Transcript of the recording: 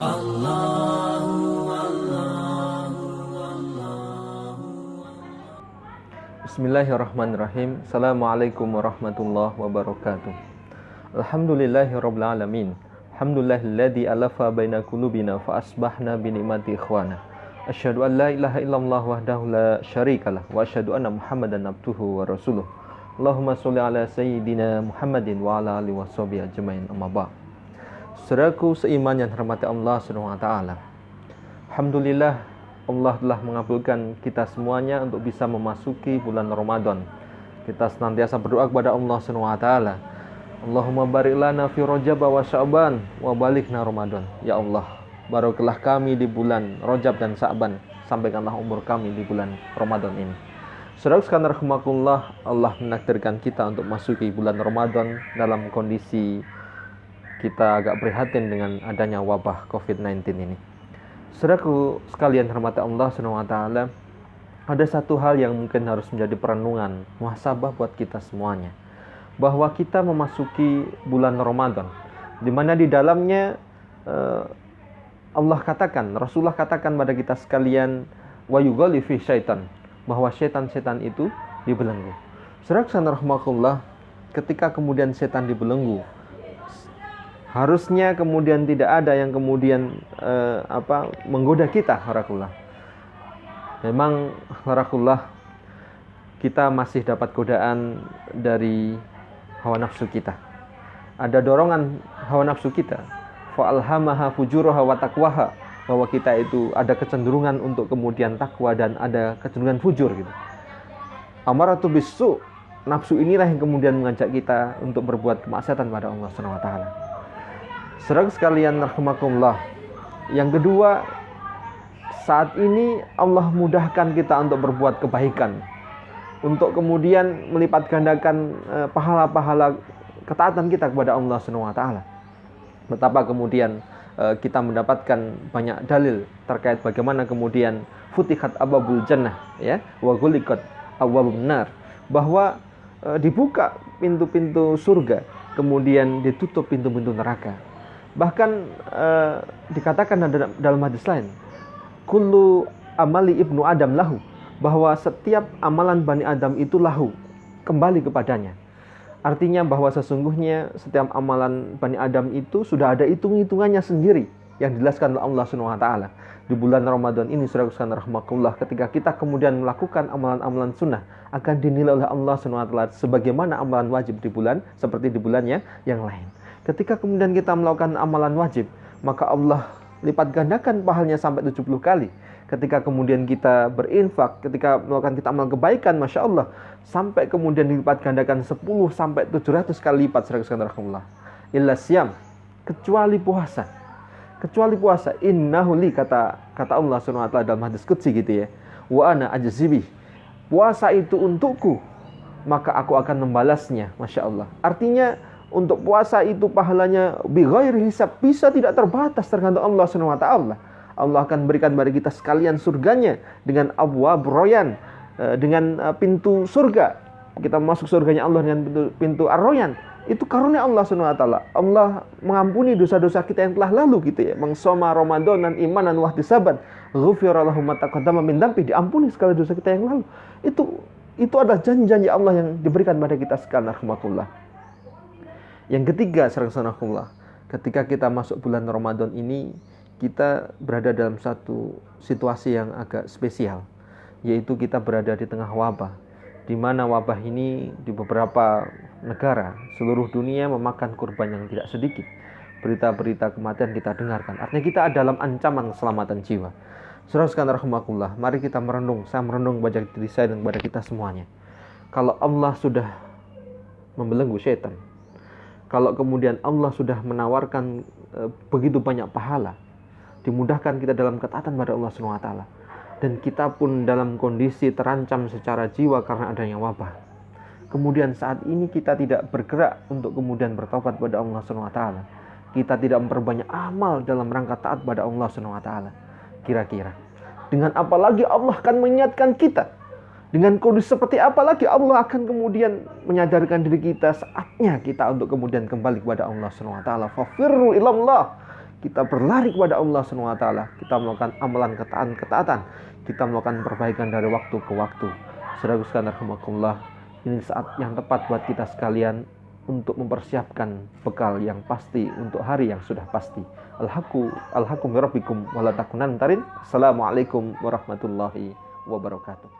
Bismillahirrahmanirrahim. Assalamualaikum warahmatullahi wabarakatuh. Alhamdulillahirabbil alamin. Alhamdulillahilladzi alafa baina qulubina fa asbahna bi ni'mati ikhwana. Asyhadu an la ilaha illallah wahdahu la syarikalah wa asyhadu anna Muhammadan abduhu wa rasuluh. Allahumma sholli ala sayyidina Muhammadin wa ala alihi washabihi ajmain. Amma ba'd. Saudaraku seiman yang dirahmati Allah Subhanahu wa taala. Alhamdulillah, Allah telah mengabulkan kita semuanya untuk bisa memasuki bulan Ramadan. Kita senantiasa berdoa kepada Allah Subhanahu wa taala. Allahumma barik lana fi Rajab wa Sya'ban wa balighna Ramadan. Ya Allah, barokalah kami di bulan Rajab dan Sya'ban, sampaikanlah umur kami di bulan Ramadan ini. Saudara sekalian rahimakumullah, Allah menakdirkan kita untuk masuki bulan Ramadan dalam kondisi kita agak prihatin dengan adanya wabah COVID-19 ini. Saudaraku sekalian hormati Allah Subhanahu wa taala, ada satu hal yang mungkin harus menjadi perenungan, muhasabah buat kita semuanya. Bahwa kita memasuki bulan Ramadan, di mana di dalamnya Allah katakan, Rasulullah katakan pada kita sekalian, wa yughali fi syaitan, bahwa setan-setan itu dibelenggu. Saudara sekalian rahimakumullah, ketika kemudian setan dibelenggu, harusnya kemudian tidak ada yang kemudian menggoda kita, harakullah. Memang harakullah, kita masih dapat godaan dari hawa nafsu kita. Ada dorongan hawa nafsu kita, fa alhamaha fujuraha wa taqwaha, bahwa kita itu ada kecenderungan untuk kemudian takwa dan ada kecenderungan fujur gitu. Amaratu bisu, nafsu inilah yang kemudian mengajak kita untuk berbuat kemaksiatan pada Allah Subhanahu wa taala. Saudara sekalian rahimakumullah, yang kedua, saat ini Allah mudahkan kita untuk berbuat kebaikan, untuk kemudian melipat gandakan pahala-pahala ketaatan kita kepada Allah Subhanahu wa taala. Betapa kemudian kita mendapatkan banyak dalil terkait bagaimana kemudian futihat abwabul jannah, ya, wa ghuliqat abwabun nar, bahwa dibuka pintu-pintu surga, kemudian ditutup pintu-pintu neraka. Bahkan dikatakan dalam hadis lain, kullu amali ibnu adam lahu, bahwa setiap amalan Bani Adam itu lahu, kembali kepadanya. Artinya bahwa sesungguhnya setiap amalan Bani Adam itu sudah ada hitung-hitungannya sendiri yang dijelaskan oleh Allah Subhanahu wa taala. Di bulan Ramadan ini, saudara sekalian rahimakumullah, ketika kita kemudian melakukan amalan-amalan sunnah, akan dinilai oleh Allah Subhanahu wa taala sebagaimana amalan wajib di bulan seperti di bulannya yang lain. Ketika kemudian kita melakukan amalan wajib, maka Allah lipat gandakan pahalanya sampai 70 kali. Ketika kemudian kita berinfak, ketika melakukan kita amal kebaikan, Masya Allah, sampai kemudian dilipat gandakan 10 sampai 700 kali lipat, saudara sekalian rahimakumullah. Illa siyam, kecuali puasa. Kecuali puasa, innahu li, kata Allah Subhanahu wa taala dalam hadis qudsi gitu ya. Wa ana ajzibi. Puasa itu untukku, maka aku akan membalasnya, Masya Allah. Artinya untuk puasa itu pahalanya bi ghairi hisab, bisa tidak terbatas, tergantung Allah Subhanahu wa taala. Allah akan berikan kepada kita sekalian surganya dengan abwab royan, dengan pintu surga. Kita masuk surganya Allah dengan pintu ar-royan. Itu karunia Allah Subhanahu wa taala. Allah mengampuni dosa-dosa kita yang telah lalu gitu ya. Mangsoma Ramadan imanan wa ihtisaban, ghufira lahu ma taqaddama min dzambi, diampuni segala dosa kita yang lalu. Itu adalah janji-janji Allah yang diberikan kepada kita sekalian rahmatullah. Yang ketiga, saudara-saudarakumullah, ketika kita masuk bulan Ramadan ini, kita berada dalam satu situasi yang agak spesial, yaitu kita berada di tengah wabah, di mana wabah ini di beberapa negara seluruh dunia memakan korban yang tidak sedikit. Berita-berita kematian kita dengarkan. Artinya kita ada dalam ancaman keselamatan jiwa. Saudara sekalian rahimakumullah, mari kita merenung. Saya merenung kepada diri saya dan kepada kita semuanya. Kalau Allah sudah membelenggu setan, kalau kemudian Allah sudah menawarkan begitu banyak pahala, dimudahkan kita dalam ketaatan pada Allah Subhanahu wa taala, dan kita pun dalam kondisi terancam secara jiwa karena adanya wabah. Kemudian saat ini kita tidak bergerak untuk kemudian bertobat pada Allah Subhanahu wa taala. Kita tidak memperbanyak amal dalam rangka taat pada Allah Subhanahu wa taala. Kira-kira dengan apa lagi Allah akan mengingatkan kita? Dengan kondisi seperti apa lagi Allah akan kemudian menyadarkan diri kita, saatnya kita untuk kemudian kembali kepada Allah Subhanahu wa taala. Fafirru ilallah. kita berlari kepada Allah Subhanahu wa taala, kita melakukan amalan ketaatan, kita melakukan perbaikan dari waktu ke waktu. Saudaraku sekalian rahimakumullah, ini saat yang tepat buat kita sekalian untuk mempersiapkan bekal yang pasti untuk hari yang sudah pasti. Alhaqu min rabbikum wa la takunan tarin. Assalamualaikum warahmatullahi wabarakatuh.